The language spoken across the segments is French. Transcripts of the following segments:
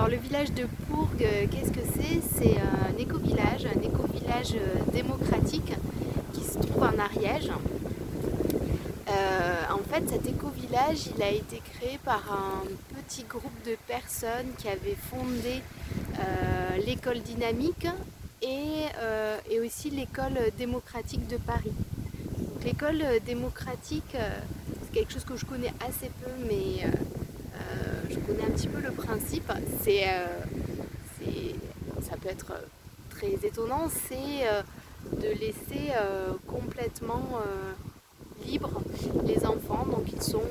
Alors le village de Pourgues, qu'est-ce que c'est? C'est un éco-village démocratique qui se trouve en Ariège. En fait, cet éco-village, il a été créé par un petit groupe de personnes qui avaient fondé l'école dynamique et aussi l'école démocratique de Paris. Donc l'école démocratique, c'est quelque chose que je connais assez peu, mais je connais un petit peu le principe. Ça peut être très étonnant, c'est de laisser complètement libres les enfants. Donc ils sont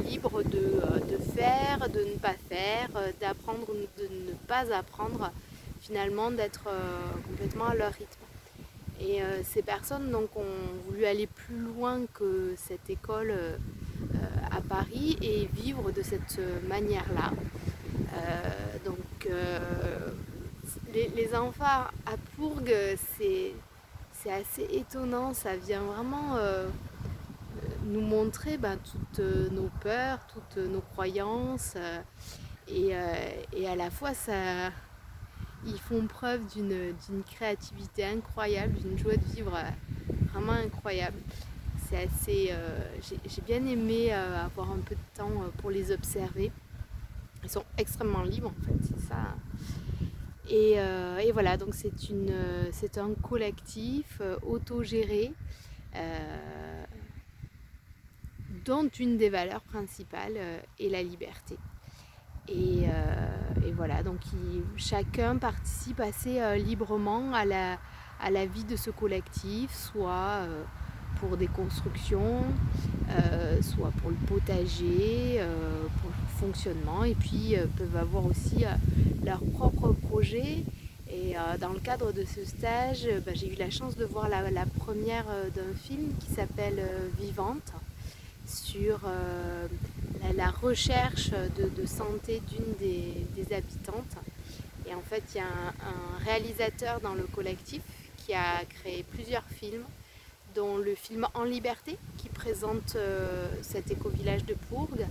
libres de faire, de ne pas faire, d'apprendre, de ne pas apprendre, finalement d'être complètement à leur rythme. Et ces personnes donc, ont voulu aller plus loin que cette école à Paris et vivre de cette manière-là. Les enfants à Pourgues, c'est assez étonnant, ça vient vraiment nous montrer toutes nos peurs, toutes nos croyances et à la fois ils font preuve d'une créativité incroyable, d'une joie de vivre vraiment incroyable. J'ai bien aimé avoir un peu de temps pour les observer. Ils sont extrêmement libres en fait, c'est ça. Et voilà, donc c'est un collectif autogéré dont une des valeurs principales est la liberté. Et voilà, donc chacun participe assez librement à la vie de ce collectif, soit pour des constructions, soit pour le potager, pour le fonctionnement, et puis peuvent avoir aussi leurs propres projets. Et dans le cadre de ce stage, j'ai eu la chance de voir la première d'un film qui s'appelle Vivante, sur la recherche de santé d'une des habitantes. Et en fait, il y a un réalisateur dans le collectif qui a créé plusieurs films, dont le film En Liberté, qui présente cet éco-village de Pourgues,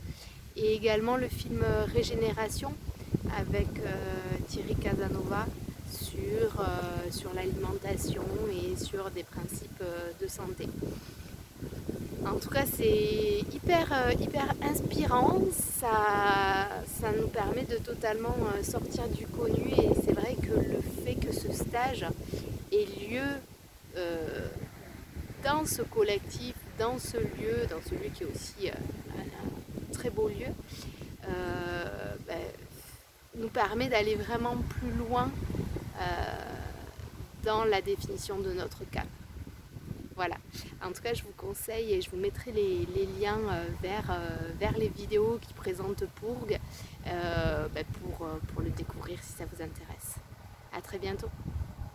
et également le film Régénération, avec Thierry Casanova, sur l'alimentation et sur des principes de santé. En tout cas, c'est hyper inspirant, ça nous permet de totalement sortir du connu, et c'est vrai que le fait que ce stage ait lieu dans ce collectif, dans ce lieu qui est aussi un très beau lieu, nous permet d'aller vraiment plus loin dans la définition de notre cas. Voilà. En tout cas, je vous conseille et je vous mettrai les liens vers les vidéos qui présentent Pourgues pour le découvrir si ça vous intéresse. À très bientôt.